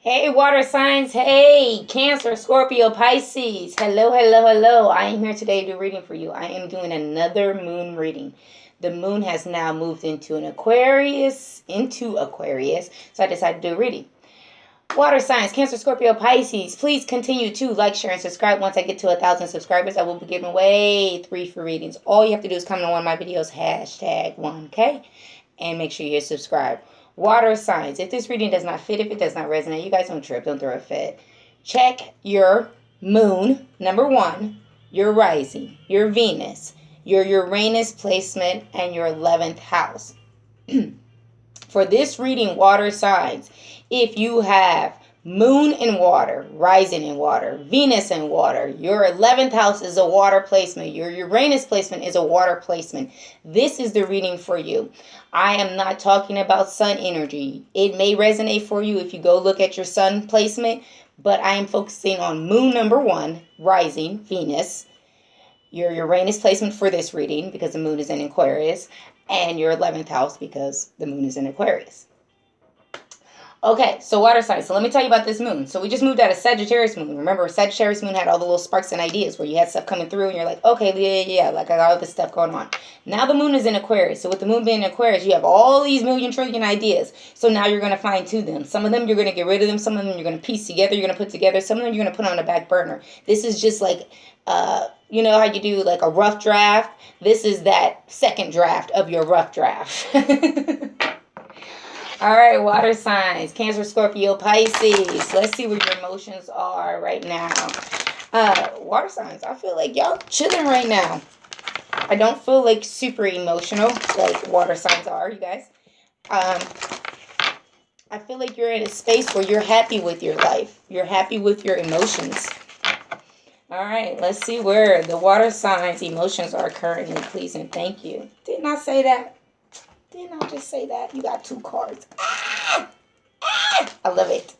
Hey, water signs. Hey, Cancer, Scorpio, Pisces. Hello, hello, hello. I am here today to do reading for you. I am doing another moon reading. The moon has now moved into Aquarius. So I decided to do a reading. Water signs, Cancer, Scorpio, Pisces. Please continue to like, share, and subscribe. Once I get to 1,000 subscribers, I will be giving away 3 free readings. All you have to do is comment on one of my videos, #1K, and make sure you subscribe. Water signs. If this reading does not fit, if it does not resonate, you guys don't trip, don't throw a fit. Check your moon, number 1, your rising, your Venus, your Uranus placement, and your 11th house. For this reading, water signs, if you have moon in water, rising in water, Venus in water, your 11th house is a water placement, your Uranus placement is a water placement, this is the reading for you. I am not talking about sun energy. It may resonate for you if you go look at your sun placement, but I am focusing on moon number 1, rising, Venus, your Uranus placement for this reading because the moon is in Aquarius, and your 11th house because the moon is in Aquarius. Okay, so water signs. So let me tell you about this moon. So we just moved out of Sagittarius moon. Remember, Sagittarius moon had all the little sparks and ideas where you had stuff coming through and you're like, okay, yeah, like I got all this stuff going on. Now the moon is in Aquarius. So with the moon being in Aquarius, you have all these million trillion ideas. So now you're going to fine tune them. Some of them you're going to get rid of them. Some of them you're going to piece together. You're going to put together. Some of them you're going to put on a back burner. This is just like, you know how you do like a rough draft? This is that second draft of your rough draft. All right, water signs, Cancer, Scorpio, Pisces. Let's see where your emotions are right now. Water signs, I feel like y'all chilling right now. I don't feel like super emotional like water signs are, you guys. I feel like you're in a space where you're happy with your life. You're happy with your emotions. All right, let's see where the water signs' emotions are currently. Please and thank you. Didn't I say that? Didn't I just say that? You got 2 cards. I love it.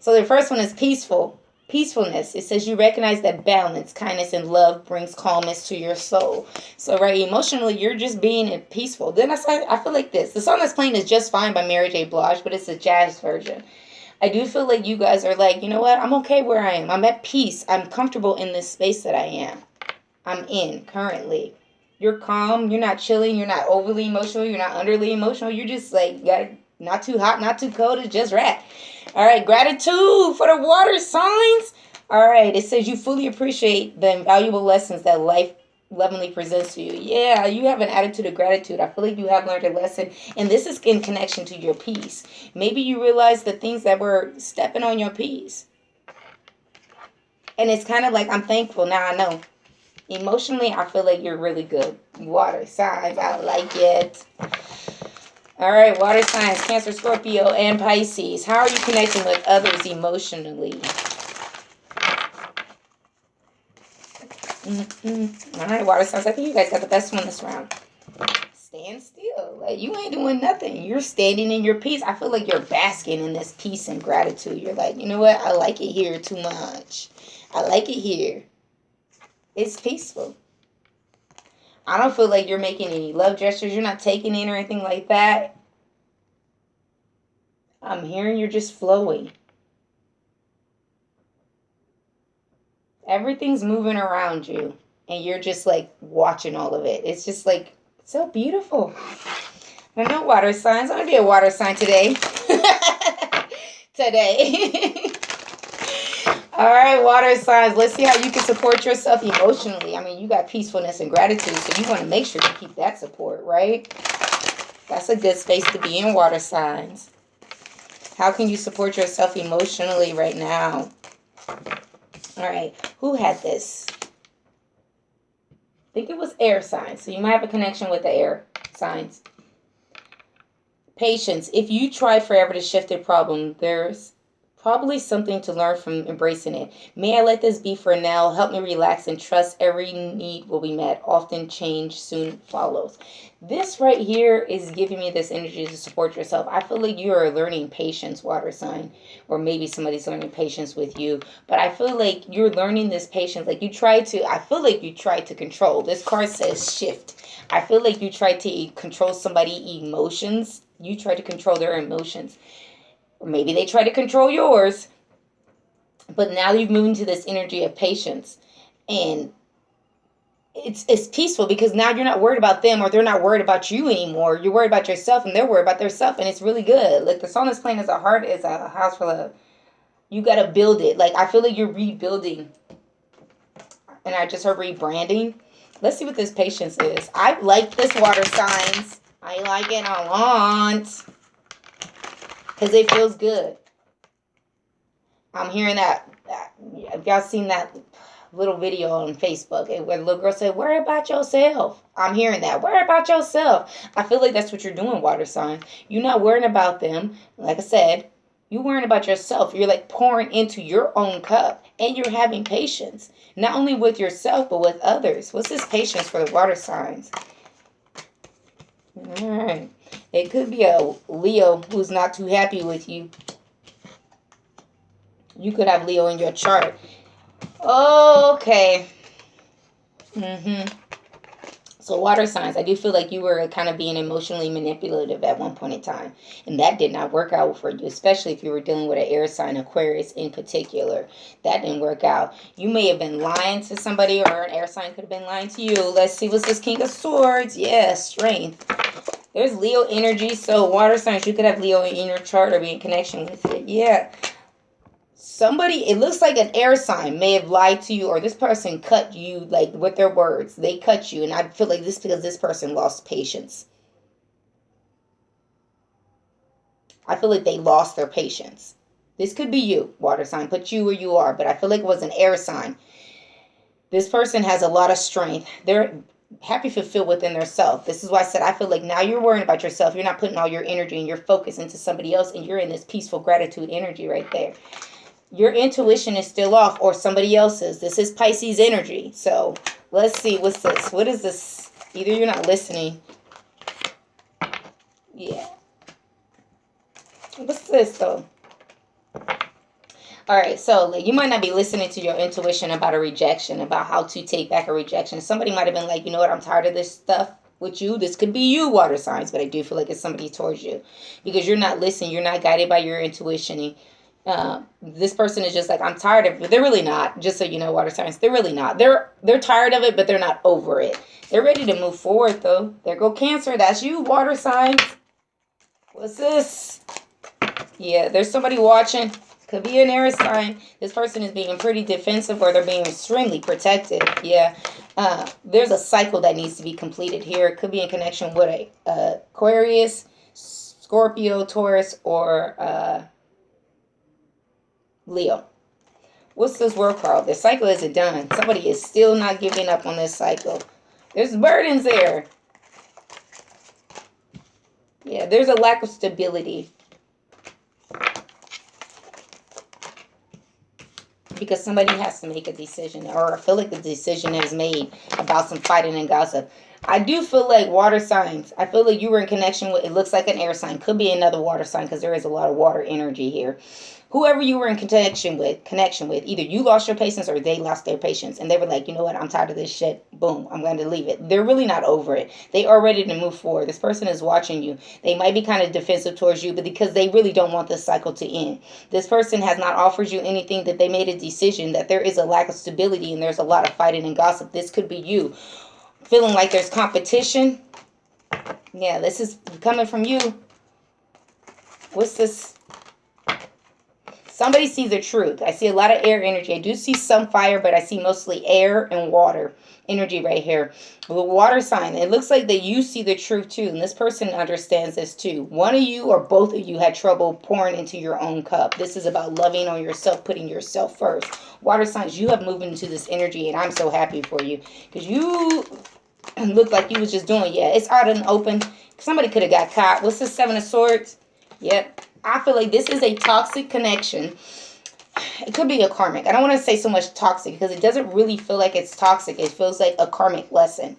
So the first one is peaceful. Peacefulness. It says you recognize that balance, kindness, and love brings calmness to your soul. So right, emotionally, you're just being peaceful. Then I feel like this. The song that's playing is Just Fine by Mary J. Blige, but it's a jazz version. I do feel like you guys are like, you know what? I'm okay where I am. I'm at peace. I'm comfortable in this space that I am. I'm in currently. You're calm. You're not chilling. You're not overly emotional. You're not underly emotional. You're just like, not too hot, not too cold. It's just right. All right. Gratitude for the water signs. All right. It says you fully appreciate the invaluable lessons that life lovingly presents to you. Yeah, you have an attitude of gratitude. I feel like you have learned a lesson, and this is in connection to your peace. Maybe you realize the things that were stepping on your peace, and it's kind of like, I'm thankful now. I know emotionally I feel like you're really good. Water signs, I like it. All right, water signs, Cancer, Scorpio, and Pisces. How are you connecting with others emotionally? All right, water signs. I think you guys got the best one this round. Stand still. Like, you ain't doing nothing. You're standing in your peace. I feel like you're basking in this peace and gratitude. You're like, you know what? I like it here too much. I like it here. It's peaceful. I don't feel like you're making any love gestures. You're not taking in or anything like that. I'm hearing you're just flowing. Everything's moving around you, and you're just like watching all of it. It's just like so beautiful. I know water signs. I'm gonna be a water sign today. Today. All right, water signs. Let's see how you can support yourself emotionally. I mean, you got peacefulness and gratitude, so you want to make sure you keep that support, right? That's a good space to be in, water signs. How can you support yourself emotionally right now? All right, who had this? I think it was air signs, so you might have a connection with the air signs. Patience. If you try forever to shift a problem, there's probably something to learn from embracing it. May I let this be for now? Help me relax and trust every need will be met. Often change soon follows. This right here is giving me this energy to support yourself. I feel like you are learning patience, water sign, or maybe somebody's learning patience with you. But I feel like you're learning this patience. Like I feel like you try to control. This card says shift. I feel like you try to control somebody's emotions. You try to control their emotions. Or maybe they try to control yours. But now you've moved into this energy of patience. And it's peaceful because now you're not worried about them, or they're not worried about you anymore. You're worried about yourself, and they're worried about themselves, and it's really good. Like the song that's playing is a heart is a house for love. You got to build it. Like I feel like you're rebuilding. And I just heard rebranding. Let's see what this patience is. I like this, water signs. I like it a lot. Because it feels good. I'm hearing that. Have y'all seen that little video on Facebook where the little girl said, worry about yourself? I'm hearing that. Worry about yourself. I feel like that's what you're doing, water signs. You're not worrying about them. Like I said, you're worrying about yourself. You're like pouring into your own cup. And you're having patience. Not only with yourself, but with others. What's this patience for the water signs? All right. It could be a Leo who's not too happy with you. You could have Leo in your chart. Okay. So water signs, I do feel like you were kind of being emotionally manipulative at one point in time. And that did not work out for you, especially if you were dealing with an air sign, Aquarius in particular. That didn't work out. You may have been lying to somebody, or an air sign could have been lying to you. Let's see, what's this King of Swords? Yeah, strength. There's Leo energy. So water signs, you could have Leo in your chart or be in connection with it. Yeah. Somebody, it looks like an air sign may have lied to you, or this person cut you, like with their words. They cut you, and I feel like this because this person lost patience. I feel like they lost their patience. This could be you, water sign. Put you where you are, but I feel like it was an air sign. This person has a lot of strength. They're happy, fulfilled within their self. This is why I said I feel like now you're worrying about yourself. You're not putting all your energy and your focus into somebody else, and you're in this peaceful gratitude energy right there. Your intuition is still off, or somebody else's. This is Pisces energy. So let's see. What's this? What is this? Either you're not listening. Yeah. What's this, though? All right. So you might not be listening to your intuition about a rejection, about how to take back a rejection. Somebody might have been like, you know what? I'm tired of this stuff with you. This could be you, water signs, but I do feel like it's somebody towards you because you're not listening. You're not guided by your intuition. This person is just like, I'm tired of it. They're really not. Just so you know, water signs, they're really not. They're tired of it, but they're not over it. They're ready to move forward, though. There go Cancer. That's you, water signs. What's this? Yeah, there's somebody watching. Could be an air sign. This person is being pretty defensive, or they're being extremely protective. Yeah. There's a cycle that needs to be completed here. It could be in connection with a Aquarius, Scorpio, Taurus, or Leo. What's this world card? The cycle isn't done. Somebody is still not giving up on this cycle. There's burdens there. Yeah, there's a lack of stability. Because somebody has to make a decision, or I feel like the decision is made about some fighting and gossip. I do feel like water signs. I feel like you were in connection with, it looks like an air sign. Could be another water sign because there is a lot of water energy here. Whoever you were in connection with, either you lost your patience or they lost their patience. And they were like, you know what, I'm tired of this shit. Boom, I'm going to leave it. They're really not over it. They are ready to move forward. This person is watching you. They might be kind of defensive towards you, but because they really don't want this cycle to end. This person has not offered you anything, that they made a decision, that there is a lack of stability and there's a lot of fighting and gossip. This could be you feeling like there's competition. Yeah, this is coming from you. What's this? Somebody sees the truth. I see a lot of air energy. I do see some fire, but I see mostly air and water energy right here. The water sign, it looks like that you see the truth too, and this person understands this too. One of you or both of you had trouble pouring into your own cup. This is about loving on yourself, putting yourself first. Water signs, you have moved into this energy, and I'm so happy for you because you look like you was just doing, yeah, it's out in the open. Somebody could have got caught. What's the Seven of Swords? Yep. I feel like this is a toxic connection. It could be a karmic. I don't want to say so much toxic because it doesn't really feel like it's toxic. It feels like a karmic lesson.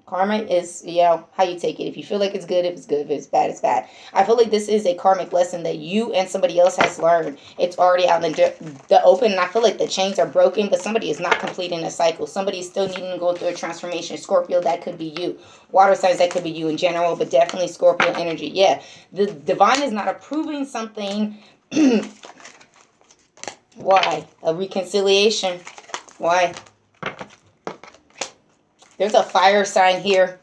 Karma is, you know, how you take it. If you feel like it's good, if it's good, if it's bad, it's bad. I feel like this is a karmic lesson that you and somebody else has learned. It's already out in the open, and I feel like the chains are broken, but somebody is not completing a cycle. Somebody is still needing to go through a transformation. Scorpio, that could be you. Water signs, that could be you in general, but definitely Scorpio energy. Yeah, the divine is not approving something. Why? A reconciliation. Why? There's a fire sign here.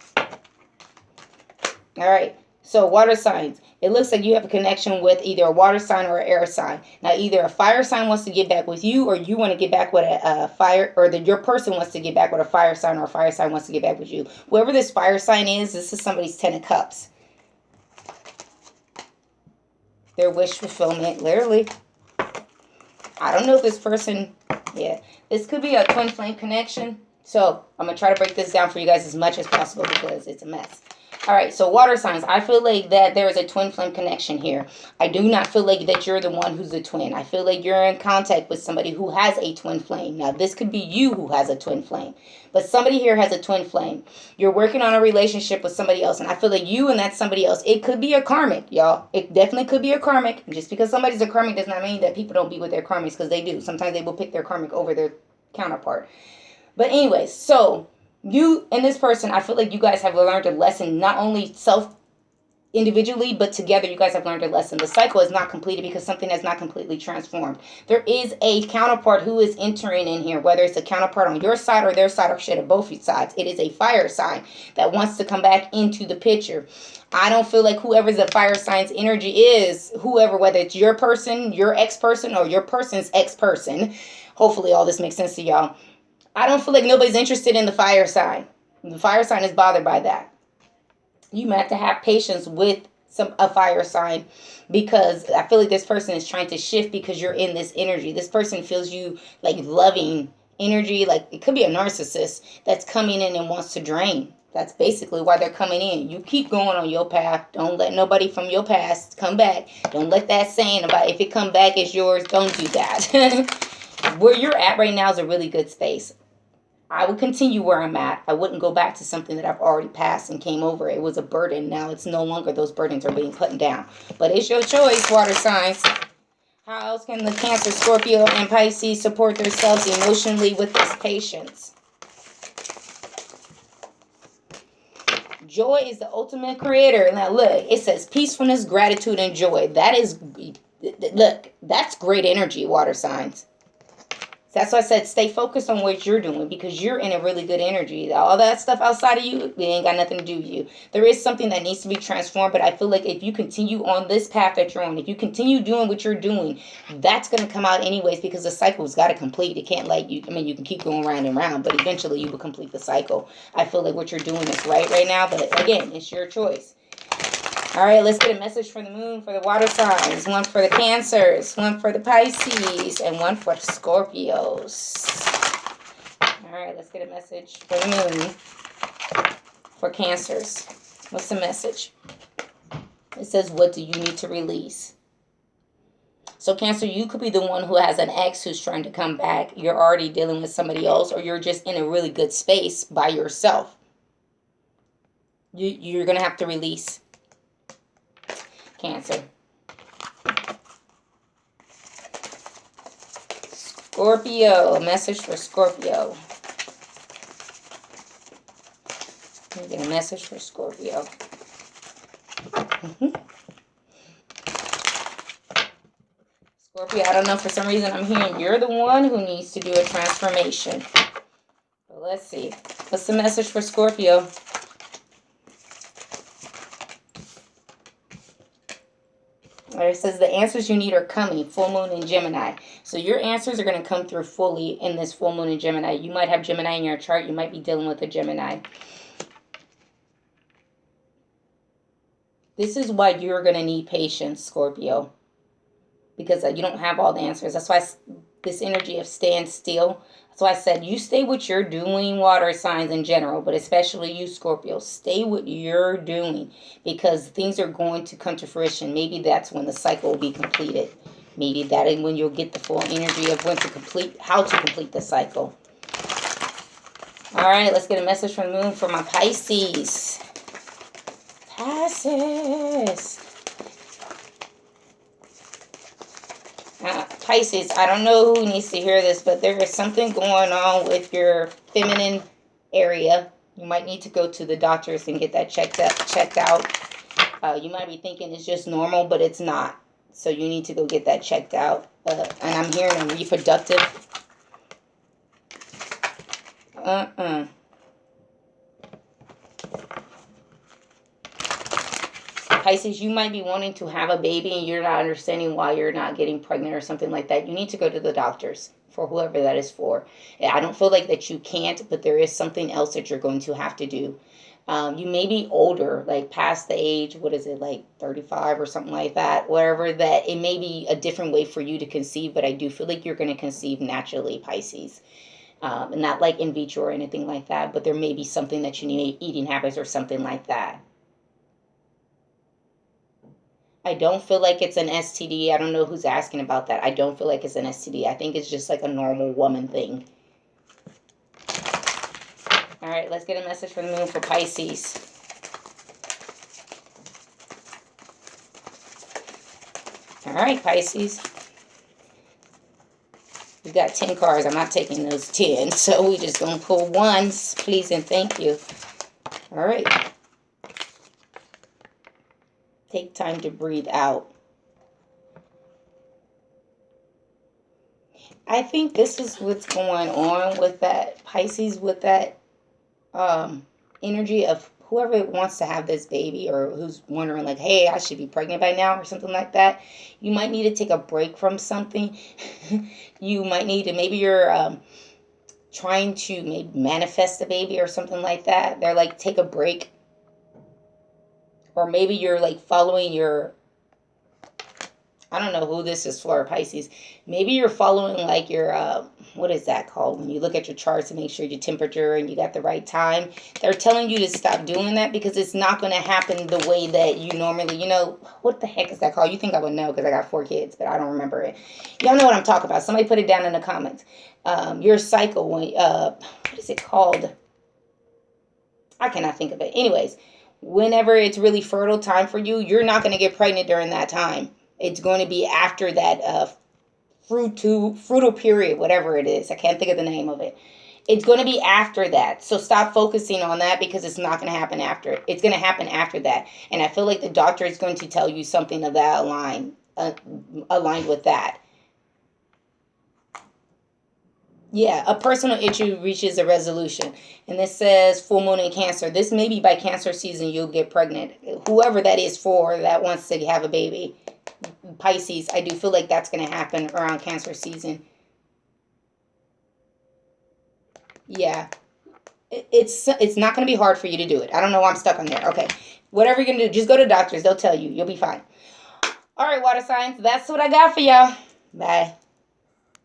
All right. So water signs. It looks like you have a connection with either a water sign or an air sign. Now, either a fire sign wants to get back with you, or you want to get back with a fire, or your person wants to get back with a fire sign, or a fire sign wants to get back with you. Whoever this fire sign is, this is somebody's 10 of Cups. Their wish fulfillment, literally. I don't know if this person, yeah, this could be a twin flame connection. So I'm going to try to break this down for you guys as much as possible because it's a mess. All right, so water signs. I feel like that there is a twin flame connection here. I do not feel like that you're the one who's a twin. I feel like you're in contact with somebody who has a twin flame. Now, this could be you who has a twin flame, but somebody here has a twin flame. You're working on a relationship with somebody else, and I feel like you and that somebody else, it could be a karmic, y'all. It definitely could be a karmic. Just because somebody's a karmic does not mean that people don't be with their karmics, because they do. Sometimes they will pick their karmic over their counterpart. But anyways, so you and this person, I feel like you guys have learned a lesson, not only individually, but together you guys have learned a lesson. The cycle is not completed because something has not completely transformed. There is a counterpart who is entering in here, whether it's a counterpart on your side or their side, or shit, of both sides. It is a fire sign that wants to come back into the picture. I don't feel like whoever the fire sign's energy is, whoever, whether it's your person, your ex-person, or your person's ex-person, hopefully all this makes sense to y'all. I don't feel like nobody's interested in the fire sign. The fire sign is bothered by that. You might have to have patience with a fire sign, because I feel like this person is trying to shift because you're in this energy. This person feels you like loving energy. Like it could be a narcissist that's coming in and wants to drain. That's basically why they're coming in. You keep going on your path. Don't let nobody from your past come back. Don't let that saying about if it come back it's yours. Don't do that. Where you're at right now is a really good space. I would continue where I'm at. I wouldn't go back to something that I've already passed and came over. It was a burden. Now it's no longer. Those burdens are being put down. But it's your choice, water signs. How else can the Cancer, Scorpio, and Pisces support themselves emotionally with this patience? Joy is the ultimate creator. Now look, it says peacefulness, gratitude, and joy. That is, look, that's great energy, water signs. That's why I said stay focused on what you're doing, because you're in a really good energy. All that stuff outside of you, it ain't got nothing to do with you. There is something that needs to be transformed, but I feel like if you continue on this path that you're on, if you continue doing what you're doing, that's going to come out anyways, because the cycle's got to complete. It can't let you, I mean, you can keep going round and round, but eventually you will complete the cycle. I feel like what you're doing is right now, but again, it's your choice. All right, let's get a message for the moon, for the water signs, one for the Cancers, one for the Pisces, and one for Scorpios. All right, let's get a message for the moon, for Cancers. What's the message? It says, what do you need to release? So Cancer, you could be the one who has an ex who's trying to come back. You're already dealing with somebody else, or you're just in a really good space by yourself. You're going to have to release. Cancer. Scorpio. A message for Scorpio. Let me get a message for Scorpio. Scorpio, I don't know, for some reason I'm hearing you're the one who needs to do a transformation. But let's see. What's the message for Scorpio? It says the answers you need are coming. Full moon in Gemini. So your answers are going to come through fully in this full moon in Gemini. You might have Gemini in your chart. You might be dealing with a Gemini. This is why you're going to need patience, Scorpio. Because you don't have all the answers. That's why this energy of stand still. That's why I said you stay what you're doing, water signs in general, but especially you, Scorpio. Stay what you're doing, because things are going to come to fruition. Maybe that's when the cycle will be completed. Maybe that is when you'll get the full energy of how to complete the cycle. All right, let's get a message from the moon for my Pisces. Pisces. Pisces, I don't know who needs to hear this, but there is something going on with your feminine area. You might need to go to the doctors and get that checked out. You might be thinking it's just normal, but it's not. So you need to go get that checked out. And I'm hearing a reproductive. Pisces, you might be wanting to have a baby and you're not understanding why you're not getting pregnant or something like that. You need to go to the doctors for whoever that is for. I don't feel like that you can't, but there is something else that you're going to have to do. You may be older, like past the age, what is it, like 35 or something like that, whatever, that it may be a different way for you to conceive, but I do feel like you're going to conceive naturally, Pisces. Not like in vitro or anything like that, but there may be something that you need, eating habits or something like that. I don't feel like it's an STD. I don't know who's asking about that. I don't feel like it's an STD. I think it's just like a normal woman thing. All right, let's get a message from the moon for Pisces. All right, Pisces. We got 10 cards. I'm not taking those 10, so we just going to pull ones, please and thank you. All right. Take time to breathe out. I think this is what's going on with that Pisces, with that energy of whoever wants to have this baby or who's wondering like, hey, I should be pregnant by now or something like that. You might need to take a break from something. You might need to, maybe you're trying to maybe manifest a baby or something like that. They're like, take a break. Or maybe you're like following your, I don't know who this is for, Pisces. Maybe you're following like your, what is that called? When you look at your charts to make sure your temperature and you got the right time. They're telling you to stop doing that because it's not going to happen the way that you normally, you know, what the heck is that called? You think I would know because I got 4 kids, but I don't remember it. Y'all know what I'm talking about. Somebody put it down in the comments. Your cycle, when, what is it called? I cannot think of it. Anyways, whenever it's really fertile time for you, you're not going to get pregnant during that time. It's going to be after that fruitful period, whatever it is. I can't think of the name of it. It's going to be after that. So stop focusing on that because it's not going to happen after it. It's going to happen after that. And I feel like the doctor is going to tell you something of that aligned with that. Yeah, a personal issue reaches a resolution. And this says full moon in Cancer. This may be by Cancer season you'll get pregnant. Whoever that is for that wants to have a baby. Pisces, I do feel like that's going to happen around Cancer season. Yeah. It's not going to be hard for you to do it. I don't know why I'm stuck on there. Okay. Whatever you're going to do, just go to doctors. They'll tell you. You'll be fine. All right, water signs. That's what I got for y'all. Bye.